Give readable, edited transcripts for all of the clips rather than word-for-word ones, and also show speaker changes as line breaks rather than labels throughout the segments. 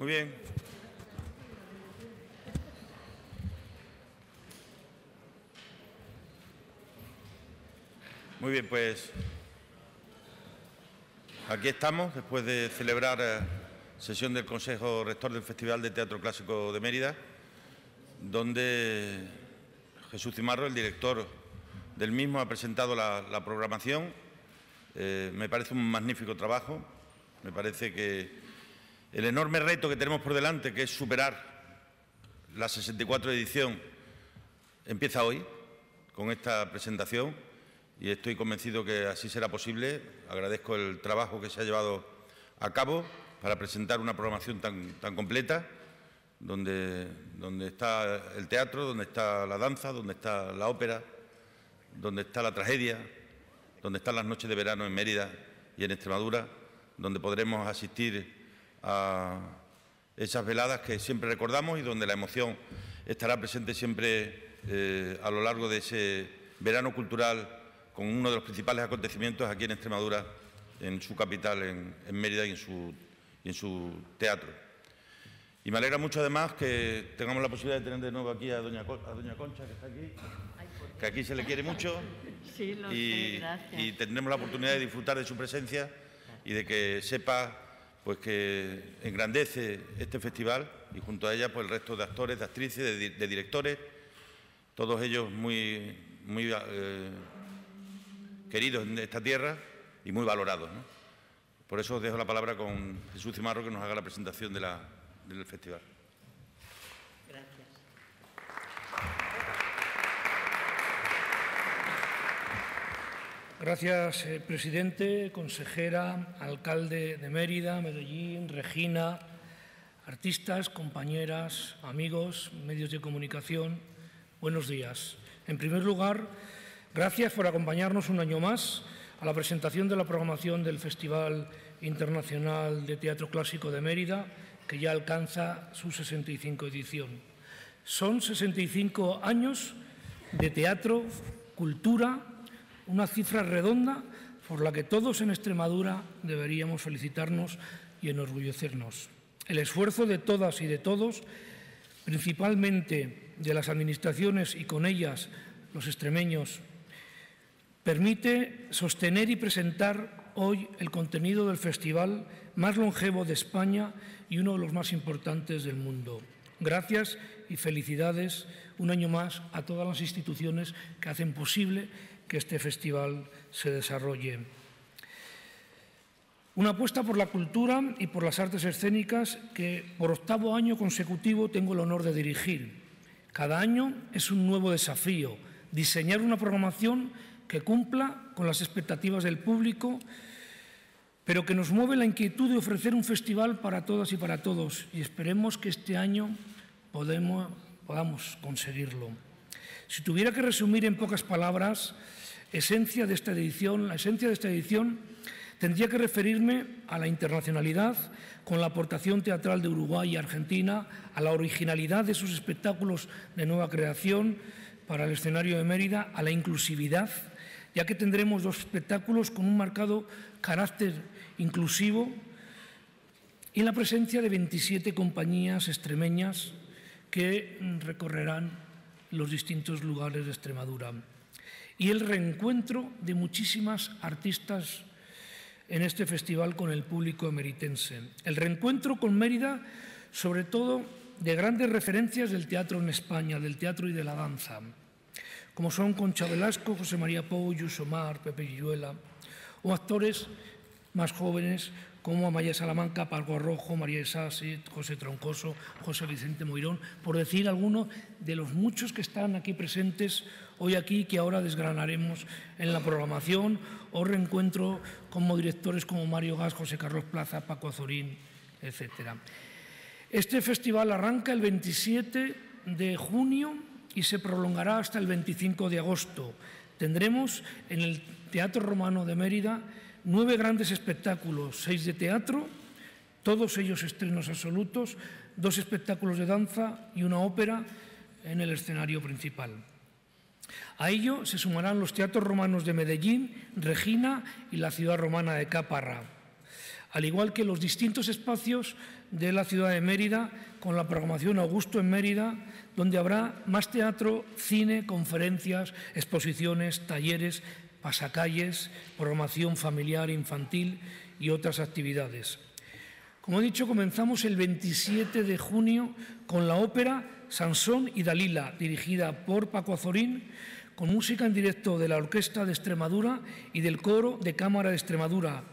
Muy bien. Muy bien, pues aquí estamos, después de celebrar sesión del Consejo Rector del Festival de Teatro Clásico de Mérida, donde Jesús Cimarro, el director del mismo, ha presentado la programación. Me parece un magnífico trabajo. Me parece que el enorme reto que tenemos por delante, que es superar la 64 edición, empieza hoy con esta presentación y estoy convencido que así será posible. Agradezco el trabajo que se ha llevado a cabo para presentar una programación tan completa, donde está el teatro, donde está la danza, donde está la ópera, donde está la tragedia, donde están las noches de verano en Mérida y en Extremadura, donde podremos asistir a esas veladas que siempre recordamos y donde la emoción estará presente siempre a lo largo de ese verano cultural, con uno de los principales acontecimientos aquí en Extremadura, en su capital, en Mérida y en su teatro. Y me alegra mucho además que tengamos la posibilidad de tener de nuevo aquí a doña Concha, que está aquí, que aquí se le quiere mucho.
Sí, lo sé, gracias.
Y tendremos la oportunidad de disfrutar de su presencia y de que sepa pues que engrandece este festival, y junto a ella pues el resto de actores, de actrices, de directores, todos ellos muy queridos en esta tierra y muy valorados, ¿no? Por eso os dejo la palabra con Jesús Cimarro, que nos haga la presentación del festival.
Gracias.
Gracias, presidente, consejera, alcalde de Mérida, Medellín, Regina, artistas, compañeras, amigos, medios de comunicación. Buenos días. En primer lugar, gracias por acompañarnos un año más a la presentación de la programación del Festival Internacional de Teatro Clásico de Mérida, que ya alcanza su 65 edición. Son 65 años de teatro, cultura, una cifra redonda por la que todos en Extremadura deberíamos felicitarnos y enorgullecernos. El esfuerzo de todas y de todos, principalmente de las administraciones y con ellas los extremeños, permite sostener y presentar hoy el contenido del festival más longevo de España y uno de los más importantes del mundo. Gracias y felicidades un año más a todas las instituciones que hacen posible que este festival se desarrolle. Una apuesta por la cultura y por las artes escénicas que por 8º año consecutivo tengo el honor de dirigir. Cada año es un nuevo desafío, diseñar una programación que cumpla con las expectativas del público, pero que nos mueve la inquietud de ofrecer un festival para todas y para todos, y esperemos que este año podamos conseguirlo. Si tuviera que resumir en pocas palabras la esencia de esta edición, tendría que referirme a la internacionalidad con la aportación teatral de Uruguay y Argentina, a la originalidad de sus espectáculos de nueva creación para el escenario de Mérida, a la inclusividad, ya que tendremos 2 espectáculos con un marcado carácter inclusivo, y la presencia de 27 compañías extremeñas que recorrerán los distintos lugares de Extremadura, y el reencuentro de muchísimas artistas en este festival con el público emeritense. El reencuentro con Mérida, sobre todo, de grandes referencias del teatro en España, del teatro y de la danza, como son Concha Velasco, José María Pou, Yuso Mar, Pepe Villuela, o actores más jóvenes como Amaya Salamanca, Paco Arrojo, María Isasi, José Troncoso, José Vicente Moirón, por decir algunos de los muchos que están aquí presentes hoy aquí, que ahora desgranaremos en la programación, o reencuentro como directores como Mario Gas, José Carlos Plaza, Paco Azorín, etc. Este festival arranca el 27 de junio y se prolongará hasta el 25 de agosto. Tendremos en el Teatro Romano de Mérida 9 grandes espectáculos, 6 de teatro, todos ellos estrenos absolutos, 2 espectáculos de danza y una ópera en el escenario principal. A ello se sumarán los teatros romanos de Medellín, Regina y la ciudad romana de Caparra. al igual que los distintos espacios de la ciudad de Mérida, con la programación Augusto en Mérida, donde habrá más teatro, cine, conferencias, exposiciones, talleres, pasacalles, programación familiar, infantil y otras actividades. Como he dicho, comenzamos el 27 de junio con la ópera Sansón y Dalila, dirigida por Paco Azorín, con música en directo de la Orquesta de Extremadura y del Coro de Cámara de Extremadura,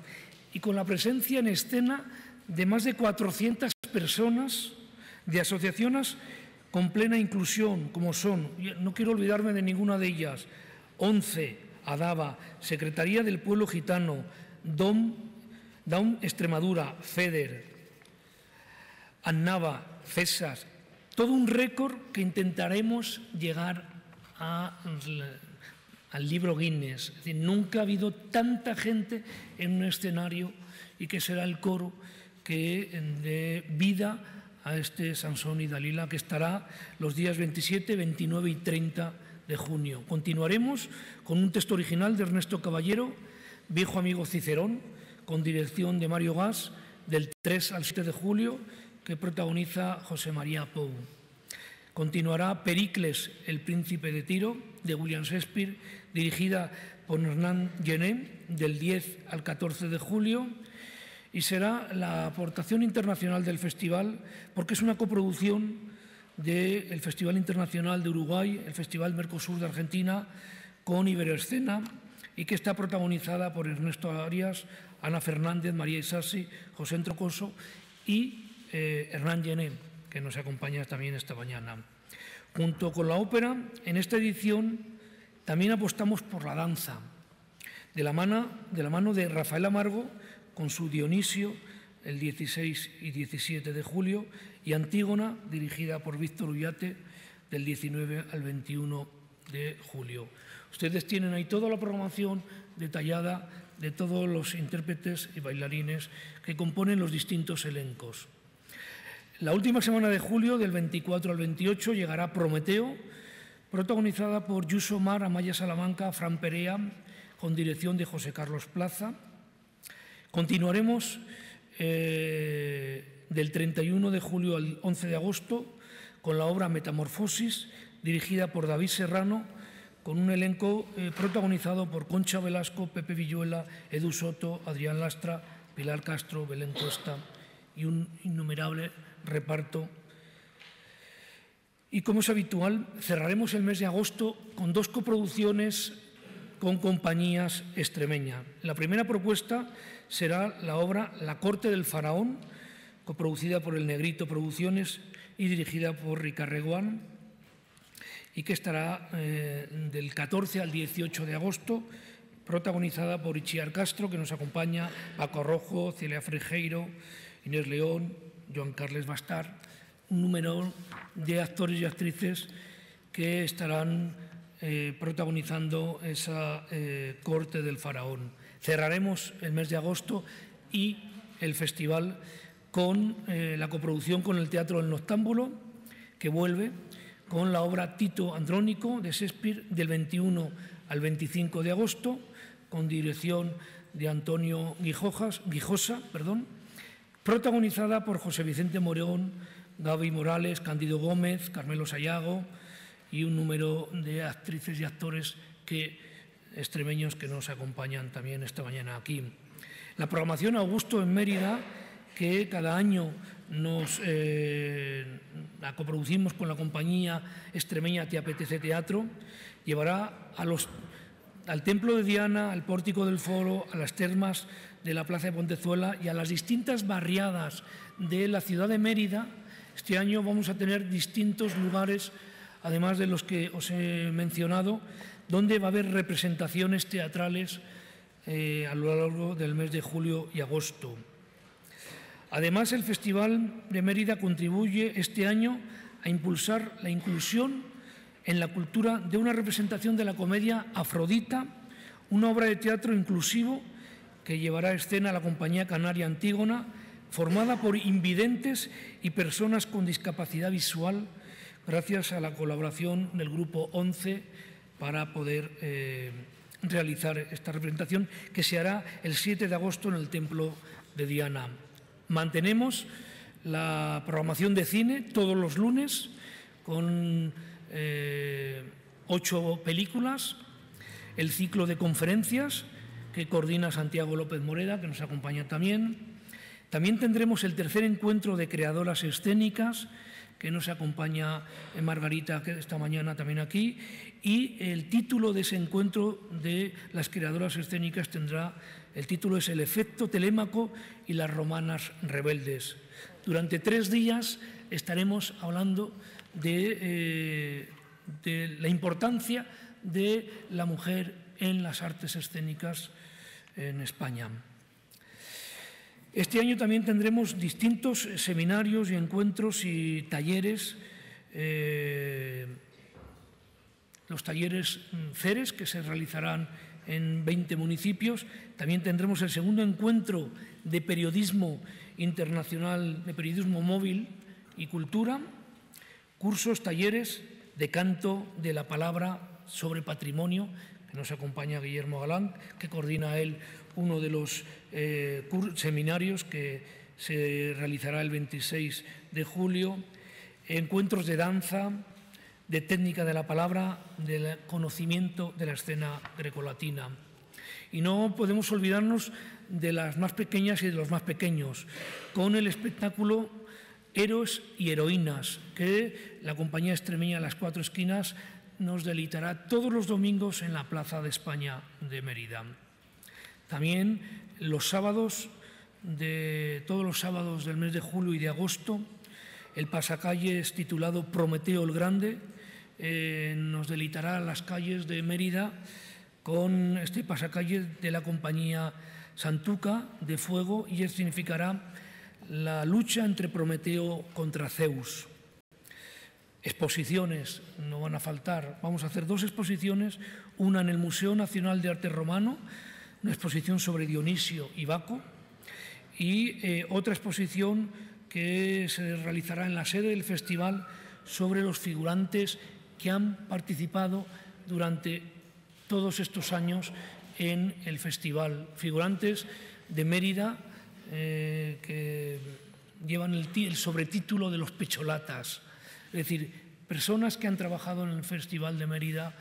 y con la presencia en escena de más de 400 personas de asociaciones con plena inclusión, como son, no quiero olvidarme de ninguna de ellas, ONCE, ADABA, Secretaría del Pueblo Gitano, DAUM Extremadura, FEDER, ANNAVA, CESAS, todo un récord que intentaremos llegar al libro Guinness. Es decir, nunca ha habido tanta gente en un escenario, y que será el coro que dé vida a este Sansón y Dalila, que estará los días 27, 29 y 30 de junio. Continuaremos con un texto original de Ernesto Caballero, Viejo amigo Cicerón, con dirección de Mario Gas, del 3 al 7 de julio, que protagoniza José María Pou. Continuará Pericles, el príncipe de Tiro, de William Shakespeare, dirigida por Hernán Genet, del 10 al 14 de julio, y será la aportación internacional del festival, porque es una coproducción del Festival Internacional de Uruguay, el Festival Mercosur de Argentina, con Iberoescena, y que está protagonizada por Ernesto Arias, Ana Fernández, María Isasi, José Entrocoso y Hernán Genet, que nos acompaña también esta mañana. Junto con la ópera, en esta edición también apostamos por la danza, de la mano de Rafael Amargo, con su Dionisio, el 16 y 17 de julio, y Antígona, dirigida por Víctor Ullate, del 19 al 21 de julio. Ustedes tienen ahí toda la programación detallada de todos los intérpretes y bailarines que componen los distintos elencos. La última semana de julio, del 24 al 28, llegará Prometeo, protagonizada por Yuso Mar, Amaya Salamanca, Fran Perea, con dirección de José Carlos Plaza. Continuaremos del 31 de julio al 11 de agosto con la obra Metamorfosis, dirigida por David Serrano, con un elenco protagonizado por Concha Velasco, Pepe Villuela, Edu Soto, Adrián Lastra, Pilar Castro, Belén Costa y un innumerable reparto. Y como es habitual, cerraremos el mes de agosto con dos coproducciones con compañías extremeñas. La primera propuesta será la obra La corte del faraón, coproducida por El Negrito Producciones y dirigida por Ricard Reguant, y que estará del 14 al 18 de agosto, protagonizada por Itziar Castro, que nos acompaña, Paco Rojo, Celia Frejeiro, Inés León, Joan Carles Bastar, un número de actores y actrices que estarán protagonizando esa corte del faraón. Cerraremos el mes de agosto y el festival con la coproducción con el Teatro del Noctámbulo, que vuelve con la obra Tito Andrónico de Shakespeare del 21 al 25 de agosto, con dirección de Antonio Guijosa, protagonizada por José Vicente Moreón, Gaby Morales, Cándido Gómez, Carmelo Sayago y un número de actrices y actores extremeños que nos acompañan también esta mañana aquí. La programación Augusto en Mérida, que cada año la coproducimos con la compañía extremeña Te Apetece Teatro, llevará al Templo de Diana, al Pórtico del Foro, a las termas de la Plaza de Pontezuela y a las distintas barriadas de la ciudad de Mérida. Este año vamos a tener distintos lugares, además de los que os he mencionado, donde va a haber representaciones teatrales a lo largo del mes de julio y agosto. Además, el Festival de Mérida contribuye este año a impulsar la inclusión en la cultura de una representación de la comedia Afrodita, una obra de teatro inclusivo que llevará a escena la compañía canaria Antígona, formada por invidentes y personas con discapacidad visual, gracias a la colaboración del Grupo ONCE para poder realizar esta representación, que se hará el 7 de agosto en el Templo de Diana. Mantenemos la programación de cine todos los lunes con 8 películas, el ciclo de conferencias que coordina Santiago López Moreda, que nos acompaña también. También tendremos el tercer encuentro de creadoras escénicas, que nos acompaña Margarita, que esta mañana también aquí, y el título de ese encuentro de las creadoras escénicas el título es El efecto Telémaco y las romanas rebeldes. Durante 3 días estaremos hablando de la importancia de la mujer en las artes escénicas en España. Este año también tendremos distintos seminarios y encuentros y talleres, los talleres CERES, que se realizarán en 20 municipios. También tendremos el segundo encuentro de periodismo internacional, de periodismo móvil y cultura, cursos, talleres de canto de la palabra sobre patrimonio, que nos acompaña Guillermo Galán, que coordina él uno de los seminarios que se realizará el 26 de julio, encuentros de danza, de técnica de la palabra, del conocimiento de la escena grecolatina. Y no podemos olvidarnos de las más pequeñas y de los más pequeños, con el espectáculo Héroes y Heroínas, que la compañía extremeña Las Cuatro Esquinas nos deleitará todos los domingos en la Plaza de España de Mérida. También todos los sábados del mes de julio y de agosto, el pasacalles titulado Prometeo el Grande nos deleitará las calles de Mérida con este pasacalles de la compañía Santuca de Fuego, y significará la lucha entre Prometeo contra Zeus. Exposiciones no van a faltar. Vamos a hacer 2 exposiciones, una en el Museo Nacional de Arte Romano, una exposición sobre Dionisio y Baco, y otra exposición que se realizará en la sede del festival sobre los figurantes que han participado durante todos estos años en el festival. Figurantes de Mérida que llevan el sobretítulo de los pecholatas, es decir, personas que han trabajado en el Festival de Mérida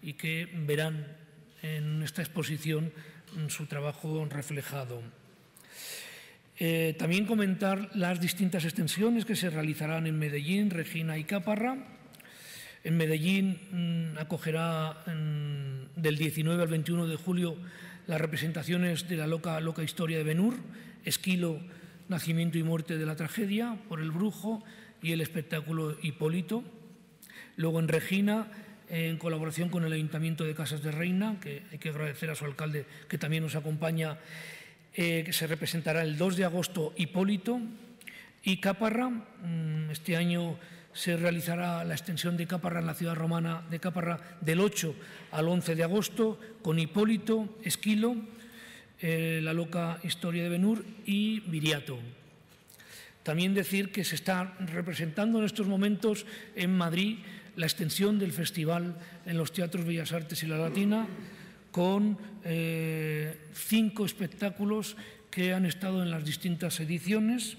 y que verán en esta exposición su trabajo reflejado. También comentar las distintas extensiones que se realizarán en Medellín, Regina y Caparra. En Medellín acogerá del 19 al 21 de julio las representaciones de la loca historia de Ben-Hur, Esquilo, nacimiento y muerte de la tragedia, por el brujo, y el espectáculo Hipólito. Luego en Regina, en colaboración con el Ayuntamiento de Casas de Reina, que hay que agradecer a su alcalde que también nos acompaña, que se representará el 2 de agosto Hipólito. Y Caparra, este año se realizará la extensión de Caparra en la ciudad romana de Caparra del 8 al 11 de agosto con Hipólito, Esquilo, la loca historia de Ben-Hur y Viriato. También decir que se está representando en estos momentos en Madrid la extensión del festival en los Teatros Bellas Artes y La Latina, con 5 espectáculos que han estado en las distintas ediciones,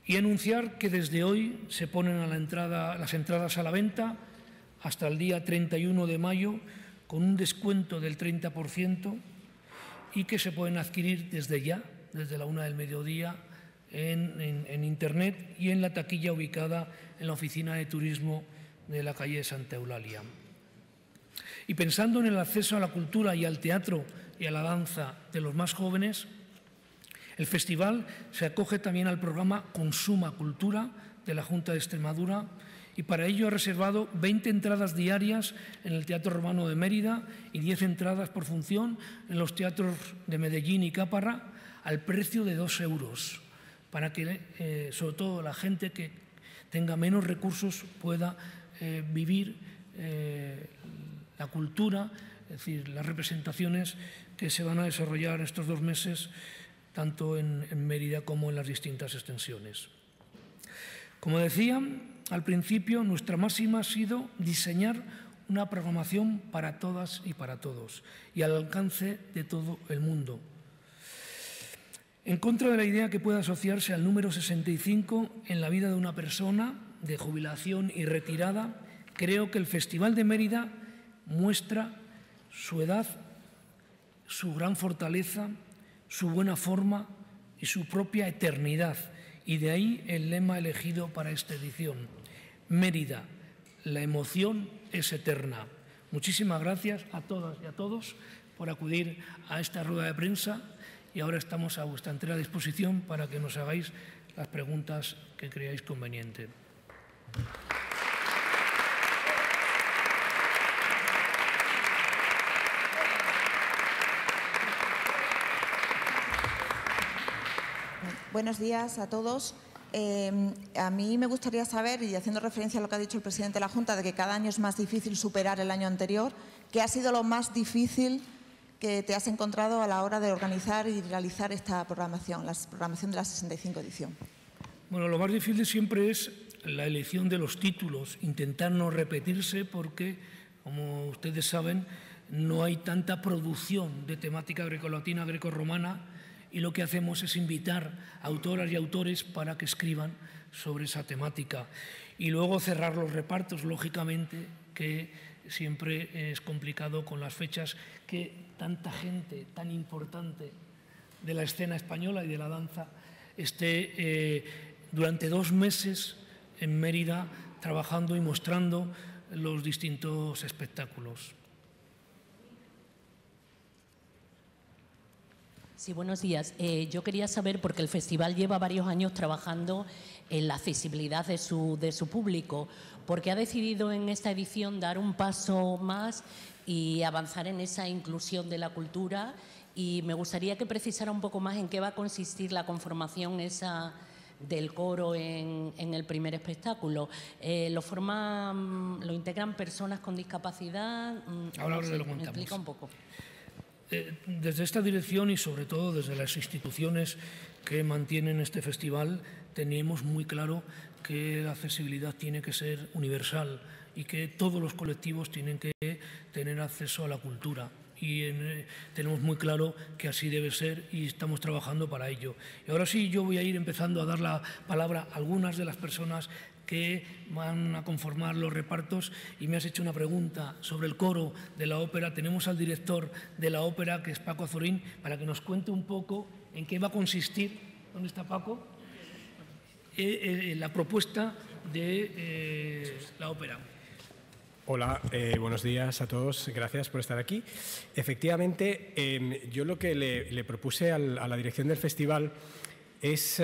y anunciar que desde hoy se ponen las entradas a la venta hasta el día 31 de mayo con un descuento del 30%, y que se pueden adquirir desde ya, desde la 1 del mediodía, en Internet y en la taquilla ubicada en la oficina de turismo de la calle Santa Eulalia. Y pensando en el acceso a la cultura y al teatro y a la danza de los más jóvenes, el festival se acoge también al programa Consuma Cultura de la Junta de Extremadura, y para ello ha reservado 20 entradas diarias en el Teatro Romano de Mérida y 10 entradas por función en los teatros de Medellín y Caparra al precio de 2 euros, para que sobre todo la gente que tenga menos recursos pueda vivir la cultura, es decir, las representaciones que se van a desarrollar estos 2 meses tanto en Mérida como en las distintas extensiones. Como decía al principio, nuestra máxima ha sido diseñar una programación para todas y para todos y al alcance de todo el mundo. En contra de la idea que pueda asociarse al número 65 en la vida de una persona de jubilación y retirada, creo que el Festival de Mérida muestra su edad, su gran fortaleza, su buena forma y su propia eternidad. Y de ahí el lema elegido para esta edición. Mérida, la emoción es eterna. Muchísimas gracias a todas y a todos por acudir a esta rueda de prensa y ahora estamos a vuestra entera disposición para que nos hagáis las preguntas que creáis conveniente.
Buenos días a todos. A mí me gustaría saber, y haciendo referencia a lo que ha dicho el presidente de la Junta, de que cada año es más difícil superar el año anterior, ¿qué ha sido lo más difícil que te has encontrado a la hora de organizar y realizar esta programación, la programación de la 65 edición?
Bueno, lo más difícil siempre es la elección de los títulos, intentar no repetirse porque, como ustedes saben, no hay tanta producción de temática grecolatina, grecorromana, y lo que hacemos es invitar a autoras y autores para que escriban sobre esa temática. Y luego cerrar los repartos, lógicamente, que siempre es complicado con las fechas que tanta gente tan importante de la escena española y de la danza esté durante 2 meses en Mérida trabajando y mostrando los distintos espectáculos.
Sí, buenos días. Yo quería saber, porque el festival lleva varios años trabajando en la accesibilidad de su público, ¿por qué ha decidido en esta edición dar un paso más y avanzar en esa inclusión de la cultura? Y me gustaría que precisara un poco más en qué va a consistir la conformación esa del coro en el primer espectáculo. ¿Lo integran personas con discapacidad?
Ahora lo contamos.
¿Me explica un poco?
Desde esta dirección y sobre todo desde las instituciones que mantienen este festival tenemos muy claro que la accesibilidad tiene que ser universal y que todos los colectivos tienen que tener acceso a la cultura. Y tenemos muy claro que así debe ser y estamos trabajando para ello. Y ahora sí, yo voy a ir empezando a dar la palabra a algunas de las personas que van a conformar los repartos y me has hecho una pregunta sobre el coro de la ópera. Tenemos al director de la ópera, que es Paco Azorín, para que nos cuente un poco en qué va a consistir, ¿dónde está Paco?, la propuesta de la ópera.
Hola, buenos días a todos, gracias por estar aquí. Efectivamente, yo lo que le propuse a la dirección del festival es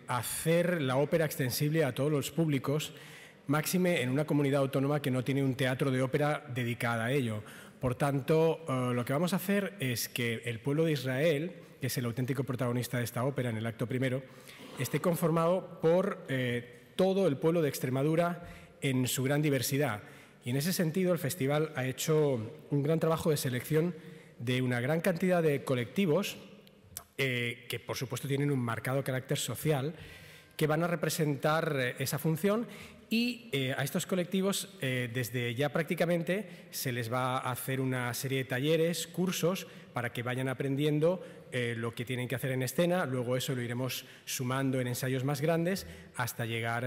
hacer la ópera extensible a todos los públicos, máxime en una comunidad autónoma que no tiene un teatro de ópera dedicado a ello. Por tanto, lo que vamos a hacer es que el pueblo de Israel, que es el auténtico protagonista de esta ópera en el acto primero, esté conformado por todo el pueblo de Extremadura en su gran diversidad. Y en ese sentido, el festival ha hecho un gran trabajo de selección de una gran cantidad de colectivos que, por supuesto, tienen un marcado carácter social, que van a representar esa función y a estos colectivos, desde ya prácticamente, se les va a hacer una serie de talleres, cursos, para que vayan aprendiendo lo que tienen que hacer en escena. Luego eso lo iremos sumando en ensayos más grandes hasta llegar,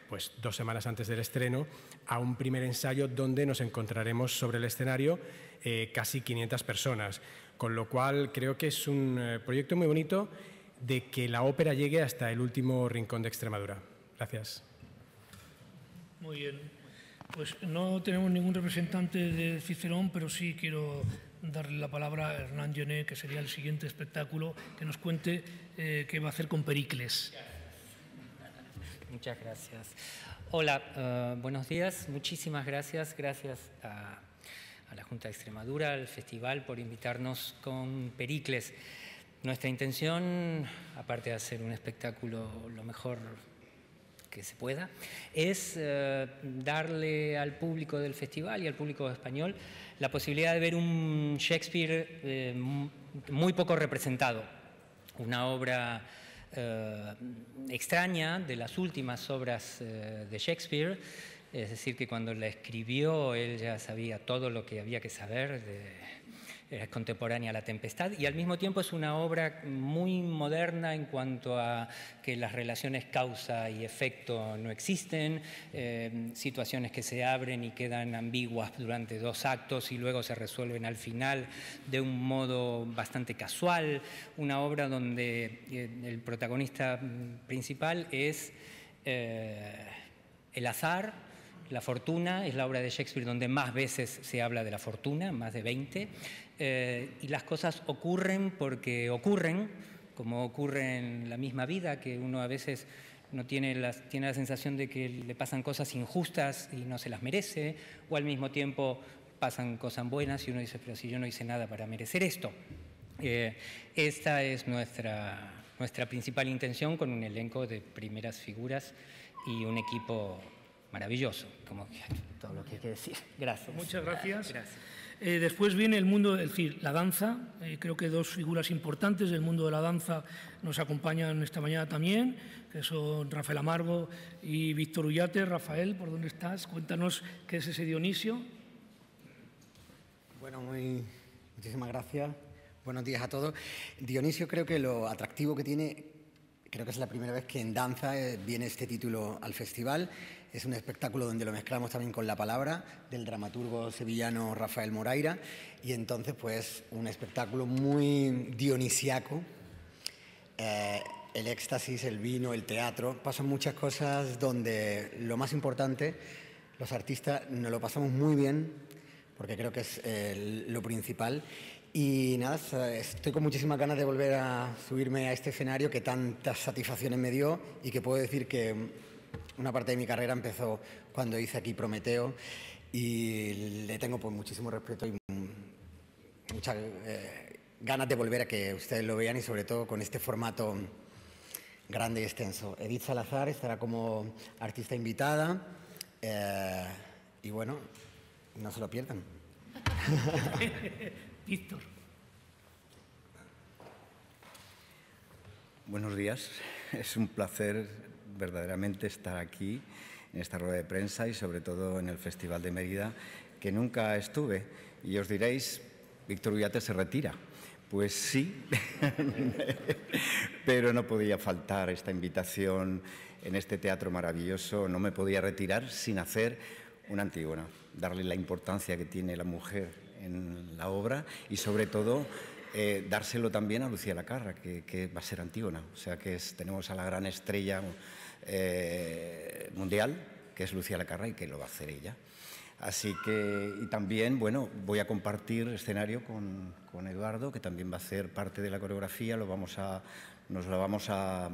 pues 2 semanas antes del estreno, a un primer ensayo donde nos encontraremos sobre el escenario casi 500 personas. Con lo cual creo que es un proyecto muy bonito de que la ópera llegue hasta el último rincón de Extremadura. Gracias.
Muy bien. Pues no tenemos ningún representante de Cicerón, pero sí quiero darle la palabra a Hernán Gené, que sería el siguiente espectáculo, que nos cuente qué va a hacer con Pericles.
Muchas gracias. Hola, buenos días. Muchísimas gracias. Gracias a la Junta de Extremadura, al festival, por invitarnos con Pericles. Nuestra intención, aparte de hacer un espectáculo lo mejor que se pueda, es darle al público del festival y al público español la posibilidad de ver un Shakespeare muy poco representado, una obra extraña de las últimas obras de Shakespeare. Es decir, que cuando la escribió él ya sabía todo lo que había que saber es contemporánea a La Tempestad, y al mismo tiempo es una obra muy moderna en cuanto a que las relaciones causa y efecto no existen, situaciones que se abren y quedan ambiguas durante 2 actos y luego se resuelven al final de un modo bastante casual, una obra donde el protagonista principal es el azar, la fortuna. Es la obra de Shakespeare donde más veces se habla de la fortuna, más de 20, y las cosas ocurren porque ocurren, como ocurre en la misma vida, que uno a veces no tiene la sensación de que le pasan cosas injustas y no se las merece, o al mismo tiempo pasan cosas buenas y uno dice, pero si yo no hice nada para merecer esto. Esta es nuestra principal intención, con un elenco de primeras figuras y un equipo maravilloso, como todo lo que hay que decir. Gracias.
Muchas gracias.
Gracias.
Después viene el mundo, es decir, la danza. Creo que 2 figuras importantes del mundo de la danza nos acompañan esta mañana también, que son Rafael Amargo y Víctor Ullate. Rafael, ¿por dónde estás? Cuéntanos qué es ese Dionisio.
Bueno, muchísimas gracias. Buenos días a todos. Dionisio, creo que lo atractivo que tiene, creo que es la primera vez que en danza viene este título al festival. Es un espectáculo donde lo mezclamos también con la palabra del dramaturgo sevillano Rafael Moraira, y entonces pues un espectáculo muy dionisiaco. El éxtasis, el vino, el teatro, pasan muchas cosas donde lo más importante, los artistas nos lo pasamos muy bien, porque creo que es lo principal. Y nada, estoy con muchísimas ganas de volver a subirme a este escenario que tantas satisfacciones me dio, y que puedo decir que una parte de mi carrera empezó cuando hice aquí Prometeo, y le tengo pues muchísimo respeto y muchas ganas de volver a que ustedes lo vean, y sobre todo con este formato grande y extenso. Edith Salazar estará como artista invitada, y bueno, no se lo pierdan.
Víctor.
Buenos días. Es un placer verdaderamente estar aquí en esta rueda de prensa y sobre todo en el Festival de Mérida, que nunca estuve. Y os diréis, Víctor Ullate se retira. Pues sí, pero no podía faltar esta invitación en este teatro maravilloso. No me podía retirar sin hacer una Antígona, darle la importancia que tiene la mujer en la obra y sobre todo dárselo también a Lucía Lacarra, que va a ser Antígona. O sea que tenemos a la gran estrella mundial, que es Lucía Lacarra, y que lo va a hacer ella. Así que, y también, bueno, voy a compartir escenario con Eduardo, que también va a hacer parte de la coreografía. Nos lo vamos a,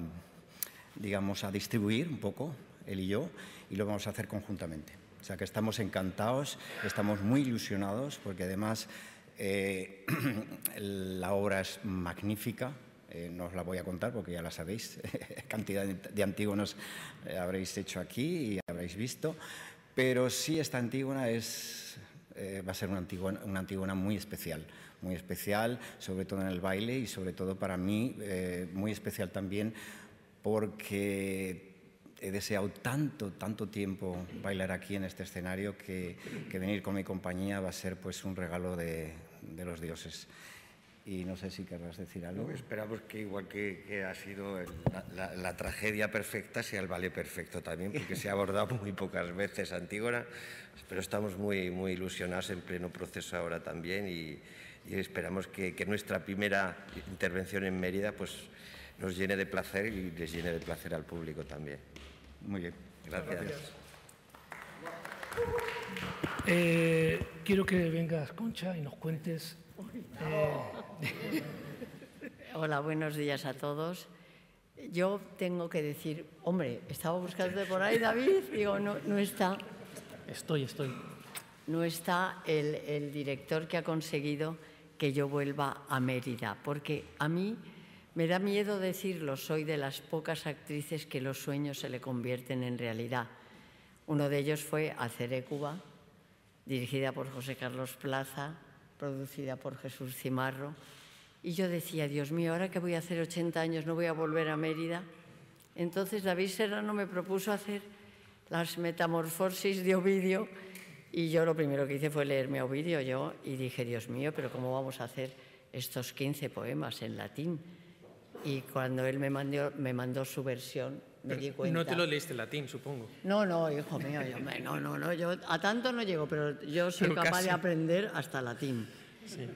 digamos, a distribuir un poco, él y yo, y lo vamos a hacer conjuntamente. O sea que estamos encantados, estamos muy ilusionados, porque además la obra es magnífica. No os la voy a contar porque ya la sabéis, cantidad de Antígonas habréis hecho aquí y habréis visto, pero sí esta Antígona va a ser una Antígona muy especial, sobre todo en el baile y sobre todo para mí muy especial también porque he deseado tanto tiempo bailar aquí en este escenario que venir con mi compañía va a ser pues un regalo de los dioses. Y no sé si querrás decir algo.
No, esperamos que igual que ha sido la tragedia perfecta, sea el ballet perfecto también, porque se ha abordado muy pocas veces Antígona, pero estamos muy ilusionados, en pleno proceso ahora también, y esperamos que nuestra primera intervención en Mérida pues nos llene de placer y les llene de placer al público también.
Muy bien.
Gracias.
Quiero que vengas, Concha, y nos cuentes.
Hola, buenos días a todos. Yo tengo que decir, hombre, estaba buscando por ahí David, digo, no está.
Estoy.
No está el director que ha conseguido que yo vuelva a Mérida, porque a mí me da miedo decirlo, soy de las pocas actrices que los sueños se le convierten en realidad. Uno de ellos fue Hacer Hécuba, dirigida por José Carlos Plaza, producida por Jesús Cimarro. Y yo decía, Dios mío, ahora que voy a hacer 80 años no voy a volver a Mérida. Entonces David Serrano me propuso hacer las Metamorfosis de Ovidio Y yo lo primero que hice fue leerme a Ovidio yo y dije, Dios mío, pero ¿cómo vamos a hacer estos 15 poemas en latín? Y cuando él me mandó su versión, me di cuenta.
No te lo leíste en latín, supongo.
No, hijo mío, yo a tanto no llego, pero yo soy capaz de aprender hasta latín.
Sí.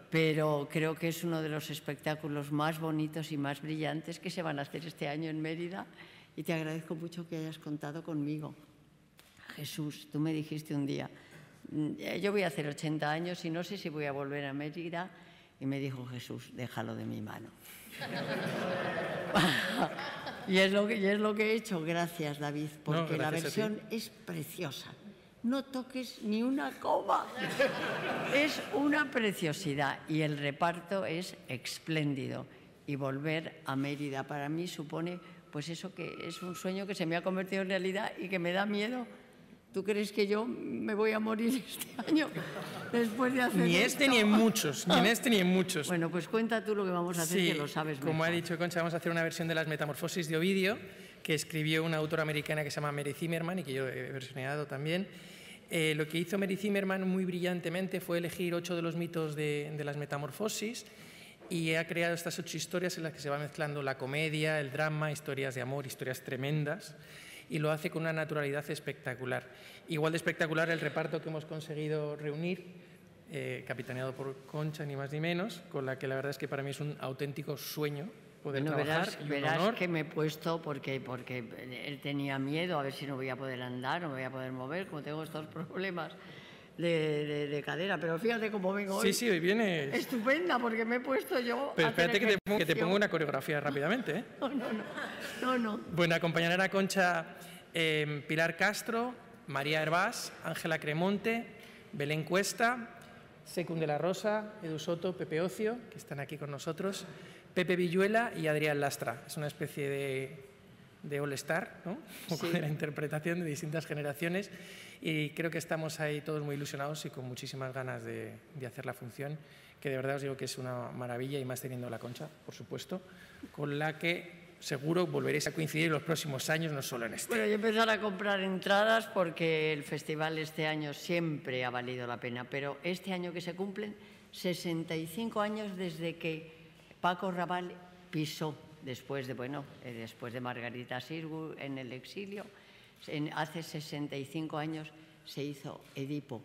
Pero creo que es uno de los espectáculos más bonitos y más brillantes que se van a hacer este año en Mérida y te agradezco mucho que hayas contado conmigo. Jesús, tú me dijiste un día, yo voy a hacer 80 años y no sé si voy a volver a Mérida, y me dijo Jesús, déjalo de mi mano. y es lo que he hecho. Gracias, David, porque la versión es preciosa. No toques ni una coma. Es una preciosidad y el reparto es espléndido. Y volver a Mérida para mí supone, pues eso, que es un sueño que se me ha convertido en realidad y que me da miedo. ¿Tú crees que yo me voy a morir este año después de hacer
Ni este ni en muchos, ni en este ni en muchos.
Bueno, pues cuenta tú lo que vamos a hacer, que lo sabes mejor.
Como ha dicho Concha, vamos a hacer una versión de las Metamorfosis de Ovidio, que escribió una autora americana que se llama Mary Zimmerman y que yo he versionado también. Lo que hizo Mary Zimmerman muy brillantemente fue elegir 8 de los mitos de las Metamorfosis y ha creado estas 8 historias en las que se va mezclando la comedia, el drama, historias de amor, historias tremendas, y lo hace con una naturalidad espectacular. Igual de espectacular el reparto que hemos conseguido reunir, capitaneado por Concha, ni más ni menos, con la que la verdad es que para mí es un auténtico sueño poder trabajar y un honor.
Verás que me he puesto porque él tenía miedo a ver si no voy a poder andar, no me voy a poder mover, como tengo estos problemas de cadera, pero fíjate cómo vengo hoy.
Sí, hoy vienes
estupenda, porque me he puesto yo.
Pero espérate que te pongo una coreografía rápidamente, ¿eh?
No.
Bueno, acompañarán a Concha Pilar Castro, María Hervás, Ángela Cremonte, Belén Cuesta, Secund de la Rosa, Edu Soto, Pepe Ocio, que están aquí con nosotros, Pepe Villuela y Adrián Lastra. Es una especie de all-star, ¿no? Sí. De la interpretación de distintas generaciones, y creo que estamos ahí todos muy ilusionados y con muchísimas ganas de hacer la función, que de verdad os digo que es una maravilla, y más teniendo la Concha, por supuesto, con la que seguro volveréis a coincidir en los próximos años, no solo en este.
Bueno, y empezar a comprar entradas porque el festival este año siempre ha valido la pena, pero este año que se cumplen 65 años desde que Paco Rabanne pisó, después de Margarita Xirgu en el exilio, hace 65 años se hizo Edipo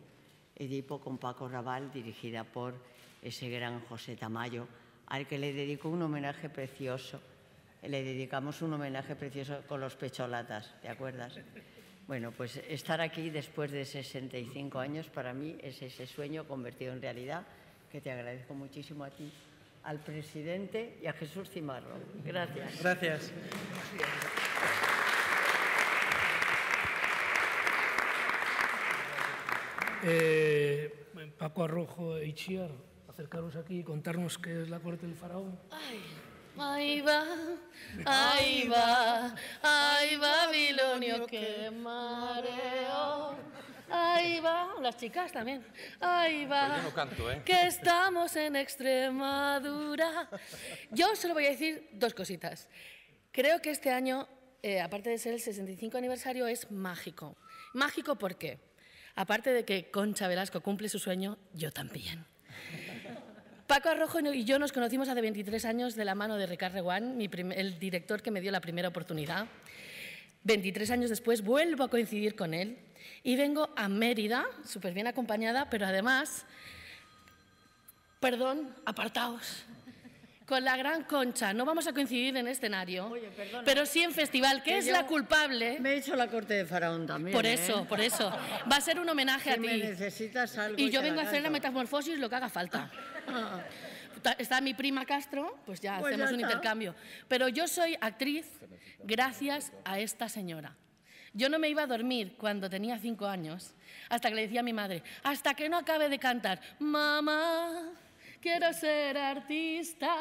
con Paco Rabanne, dirigida por ese gran José Tamayo, al que le dedicó un homenaje precioso. Le dedicamos un homenaje precioso con los pecholatas, ¿te acuerdas? Bueno, pues estar aquí después de 65 años para mí es ese sueño convertido en realidad, que te agradezco muchísimo a ti, al presidente y a Jesús Cimarro. Gracias.
Gracias.
Paco Arrojo e Itziar, acercaros aquí y contarnos qué es la corte del faraón.
Ahí va Babilonio, que mareo. Ahí va, las chicas también. Ahí va,
yo no canto,
que estamos en Extremadura. Yo solo voy a decir 2 cositas. Creo que este año, aparte de ser el 65 aniversario, es mágico. Mágico, ¿por qué? Aparte de que Concha Velasco cumple su sueño, yo también. Paco Arrojo y yo nos conocimos hace 23 años de la mano de Ricard Reguant, el director que me dio la primera oportunidad. 23 años después vuelvo a coincidir con él y vengo a Mérida, súper bien acompañada, pero además, apartaos, con la gran Concha. No vamos a coincidir en escenario, pero sí en festival, que es la culpable.
Me he hecho la corte de faraón también.
Por eso. Va a ser un homenaje a ti.
Me necesitas algo.
Y yo vengo a hacer la metamorfosis, lo que haga falta. Está mi prima Castro, pues ya hacemos un intercambio. Pero yo soy actriz gracias a esta señora. Yo no me iba a dormir cuando tenía 5 años, hasta que le decía a mi madre, hasta que no acabe de cantar, mamá, quiero ser artista.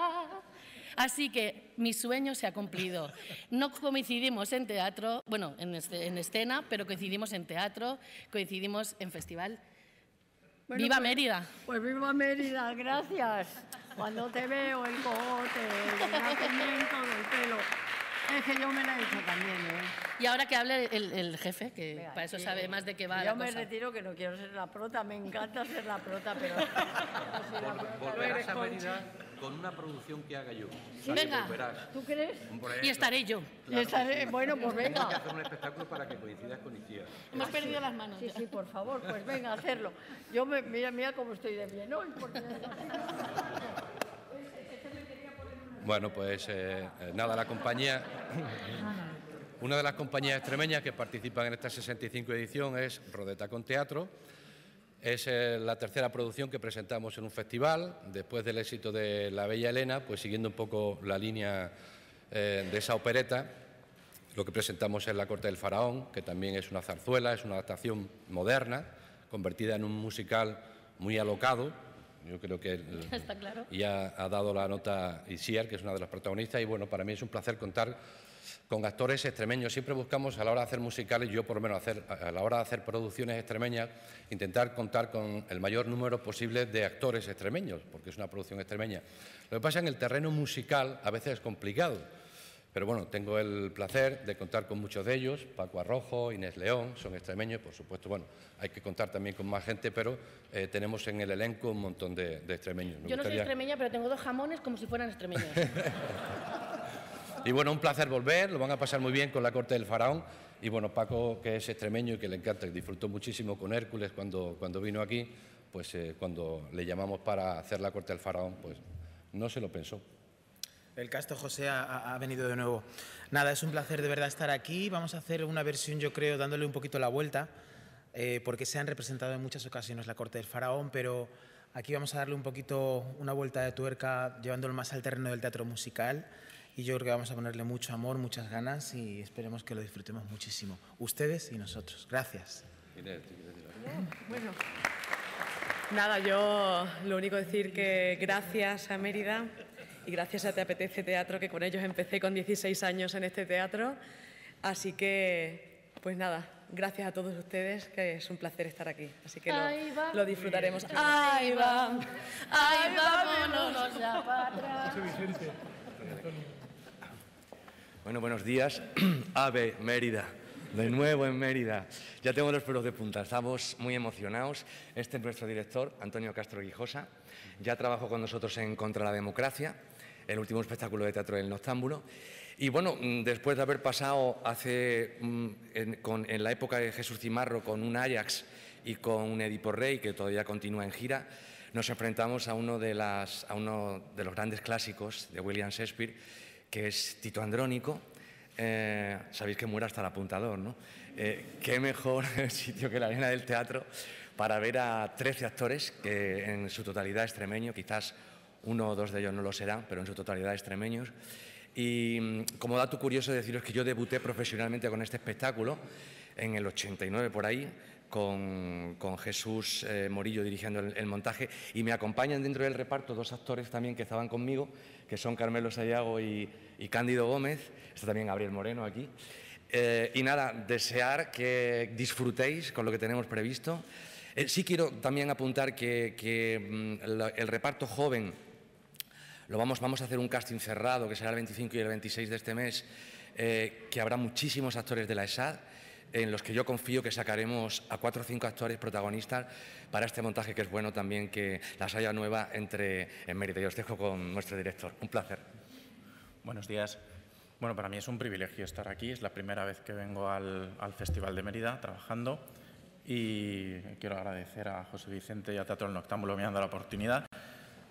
Así que mi sueño se ha cumplido. No coincidimos en teatro, bueno, en escena, pero coincidimos en teatro, coincidimos en festival. Bueno, ¡viva Mérida!
Pues viva Mérida, gracias. Cuando te veo el cogote, el nacimiento del pelo. Es que yo me la he hecho también, ¿eh?
Y ahora que hable el jefe, que
Venga,
para eso
sí,
sabe más de qué va
yo
la
me
cosa.
retiro, que no quiero ser la prota, me encanta ser la prota, pero...
Volverás a Mérida con una producción que haga yo.
Sí. Venga,
volverás.
¿Tú crees?
Y estaré yo.
Y estaré, bueno, pues venga.
Tengo que hacer un espectáculo para que coincidas con Icíar.
Hemos perdido las manos.
Sí, sí, por favor, pues venga, a hacerlo. Yo, mira cómo estoy de bien hoy, porque...
Bueno, pues nada, la compañía... Una de las compañías extremeñas que participan en esta 65 edición es Rodeta con Teatro. Es la tercera producción que presentamos en un festival. Después del éxito de La Bella Helena, pues siguiendo un poco la línea de esa opereta, lo que presentamos es La Corte del Faraón, que también es una zarzuela, es una adaptación moderna, convertida en un musical muy alocado. Yo creo que
Está claro.
ya ha dado la nota Icíar, que es una de las protagonistas, y bueno, para mí es un placer contar con actores extremeños. Siempre buscamos a la hora de hacer musicales, yo por lo menos a la hora de hacer producciones extremeñas, intentar contar con el mayor número posible de actores extremeños, porque es una producción extremeña. Lo que pasa en el terreno musical a veces es complicado, pero bueno, tengo el placer de contar con muchos de ellos. Paco Arrojo, Inés León, son extremeños, por supuesto. Bueno, hay que contar también con más gente, pero tenemos en el elenco un montón de extremeños.
Yo no soy extremeña, pero tengo 2 jamones como si fueran extremeños.
Y bueno, un placer volver, lo van a pasar muy bien con La Corte del Faraón. Y bueno, Paco, que es extremeño y que le encanta, disfrutó muchísimo con Hércules cuando vino aquí, pues cuando le llamamos para hacer La Corte del Faraón, pues no se lo pensó.
El Castro José ha venido de nuevo. Nada, es un placer de verdad estar aquí. Vamos a hacer una versión, yo creo, dándole un poquito la vuelta, porque se han representado en muchas ocasiones La Corte del Faraón, pero aquí vamos a darle un poquito una vuelta de tuerca, llevándolo más al terreno del teatro musical. Y yo creo que vamos a ponerle mucho amor, muchas ganas y esperemos que lo disfrutemos muchísimo. Ustedes y nosotros. Gracias.
Bueno.
Nada, yo lo único decir que gracias a Mérida y gracias a Te Apetece Teatro, que con ellos empecé con 16 años en este teatro. Así que, pues nada, gracias a todos ustedes, que es un placer estar aquí. Así que lo disfrutaremos.
Ahí va, vámonos ya para atrás.
Bueno, buenos días. AVE Mérida, de nuevo en Mérida. Ya tengo los pelos de punta, estamos muy emocionados. Este es nuestro director, Antonio Castro Guijosa. Ya trabajó con nosotros en Contra la Democracia, el último espectáculo de teatro del Noctámbulo. Y bueno, después de haber pasado en la época de Jesús Cimarro con un Ajax y con un Edipo Rey, que todavía continúa en gira, nos enfrentamos a uno de los grandes clásicos de William Shakespeare, que es Tito Andrónico. Sabéis que muere hasta el apuntador, ¿no? Qué mejor sitio que la arena del teatro para ver a 13 actores que en su totalidad extremeños, quizás 1 o 2 de ellos no lo serán, pero en su totalidad extremeños. Y como dato curioso deciros que yo debuté profesionalmente con este espectáculo en el 89 por ahí, con Jesús Morillo dirigiendo el montaje, y me acompañan dentro del reparto 2 actores también que estaban conmigo, que son Carmelo Sayago y Cándido Gómez. Está también Gabriel Moreno aquí. Y nada, desear que disfrutéis con lo que tenemos previsto. Sí quiero también apuntar que el reparto joven, vamos a hacer un casting cerrado, que será el 25 y el 26 de este mes, que habrá muchísimos actores de la ESAD, en los que yo confío que sacaremos a 4 o 5 actores protagonistas para este montaje, que es bueno también que las haya nueva en Mérida. Y os dejo con nuestro director. Un placer.
Buenos días. Bueno, para mí es un privilegio estar aquí. Es la primera vez que vengo al Festival de Mérida trabajando y quiero agradecer a José Vicente y a Teatro del Noctámbulo que me han dado la oportunidad.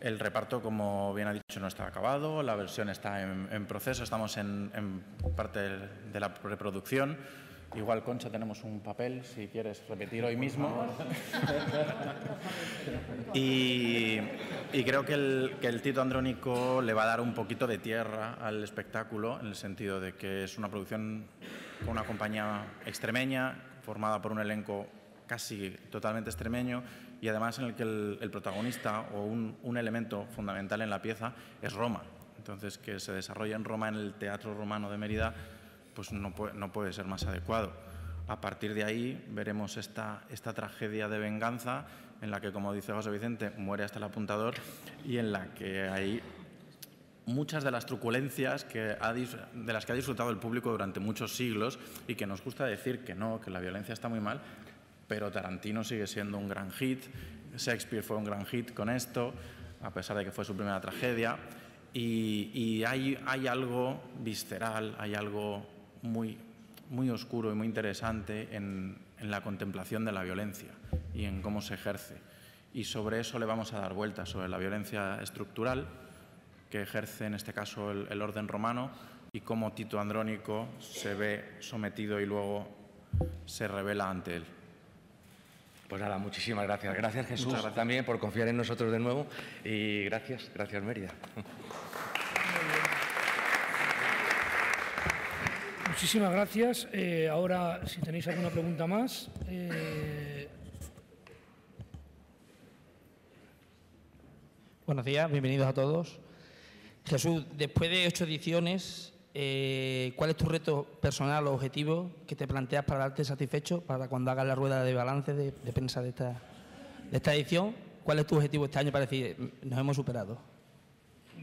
El reparto, como bien ha dicho, no está acabado, la versión está en proceso, estamos en parte de la preproducción. Igual, Concha, tenemos un papel, si quieres repetir hoy mismo. Y creo que el Tito Andrónico le va a dar un poquito de tierra al espectáculo, en el sentido de que es una producción con una compañía extremeña, formada por un elenco casi totalmente extremeño, y además en el que el protagonista o un elemento fundamental en la pieza es Roma. Entonces, que se desarrolle en Roma, en el Teatro Romano de Mérida, pues no puede ser más adecuado. A partir de ahí veremos esta tragedia de venganza en la que, como dice José Vicente, muere hasta el apuntador y en la que hay muchas de las truculencias de las que ha disfrutado el público durante muchos siglos y que nos gusta decir que no, que la violencia está muy mal, pero Tarantino sigue siendo un gran hit, Shakespeare fue un gran hit con esto, a pesar de que fue su primera tragedia, y hay algo visceral, hay algo muy, muy oscuro y muy interesante en la contemplación de la violencia y en cómo se ejerce. Y sobre eso le vamos a dar vueltas, sobre la violencia estructural que ejerce en este caso el orden romano y cómo Tito Andrónico se ve sometido y luego se revela ante él.
Pues nada, muchísimas gracias. Gracias, Jesús, también por confiar en nosotros de nuevo y gracias Mérida.
Muchísimas gracias. Ahora, si tenéis alguna pregunta más.
Buenos días, bienvenidos a todos. Jesús, después de 8 ediciones, ¿cuál es tu reto personal o objetivo que te planteas para darte satisfecho para cuando hagas la rueda de balance de prensa de esta edición? ¿Cuál es tu objetivo este año para decir, nos hemos superado?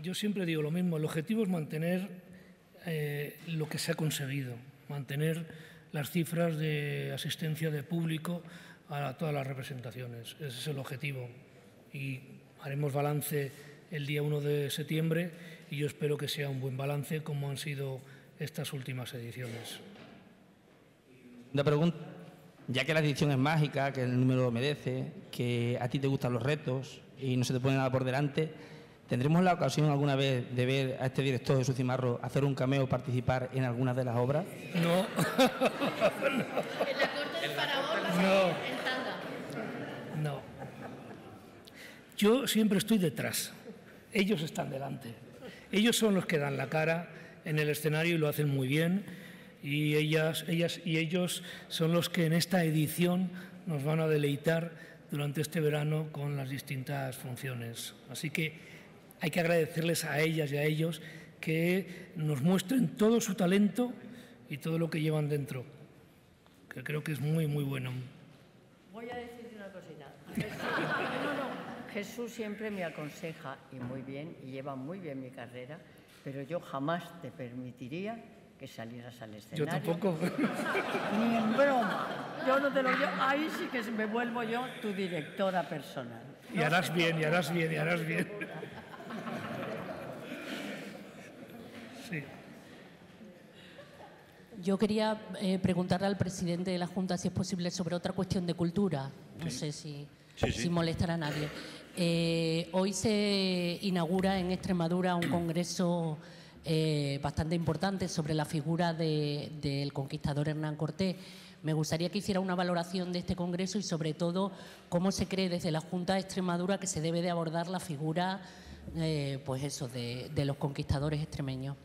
Yo siempre digo lo mismo, el objetivo es mantener lo que se ha conseguido, mantener las cifras de asistencia de público a todas las representaciones. Ese es el objetivo. Y haremos balance el día 1 de septiembre y yo espero que sea un buen balance como han sido estas últimas ediciones.
Una pregunta, ya que la edición es mágica, que el número lo merece, que a ti te gustan los retos y no se te pone nada por delante, ¿tendremos la ocasión alguna vez de ver a este director Jesús Cimarro hacer un cameo o participar en alguna de las obras?
No.
En la corte del faraón, en tanga.
No. Yo siempre estoy detrás. Ellos están delante. Ellos son los que dan la cara en el escenario y lo hacen muy bien. Y ellas y ellos son los que en esta edición nos van a deleitar durante este verano con las distintas funciones. Así que hay que agradecerles a ellas y a ellos que nos muestren todo su talento y todo lo que llevan dentro, que creo que es muy, muy bueno.
Voy a decirte una cosita. Jesús siempre me aconseja, y muy bien, y lleva muy bien mi carrera, pero yo jamás te permitiría que salieras al escenario.
Yo tampoco.
Ni en broma. Yo no te lo... ahí sí que me vuelvo yo tu directora personal.
Y harás bien, y harás bien, y harás bien. Sí.
Yo quería preguntarle al presidente de la Junta si es posible sobre otra cuestión de cultura. No sé si molestará a nadie. Hoy se inaugura en Extremadura un congreso bastante importante sobre la figura del conquistador Hernán Cortés. Me gustaría que hiciera una valoración de este congreso y sobre todo cómo se cree desde la Junta de Extremadura que se debe de abordar la figura pues eso, de los conquistadores extremeños.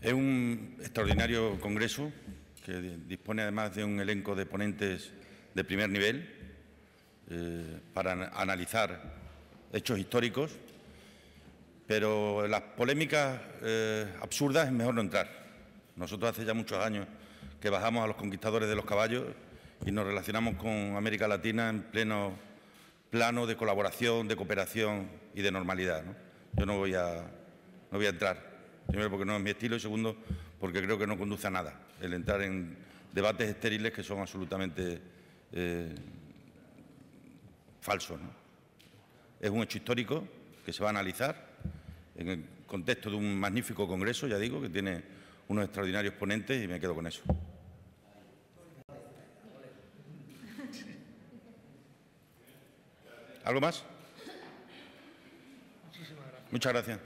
Es un extraordinario congreso que dispone además de un elenco de ponentes de primer nivel para analizar hechos históricos, pero en las polémicas absurdas es mejor no entrar. Nosotros hace ya muchos años que bajamos a los conquistadores de los caballos y nos relacionamos con América Latina en pleno plano de colaboración, de cooperación y de normalidad, ¿no? Yo no voy a entrar, primero porque no es mi estilo y segundo porque creo que no conduce a nada el entrar en debates estériles que son absolutamente falsos, ¿no? Es un hecho histórico que se va a analizar en el contexto de un magnífico congreso, ya digo, que tiene unos extraordinarios ponentes y me quedo con eso. ¿Algo más? Muchas gracias.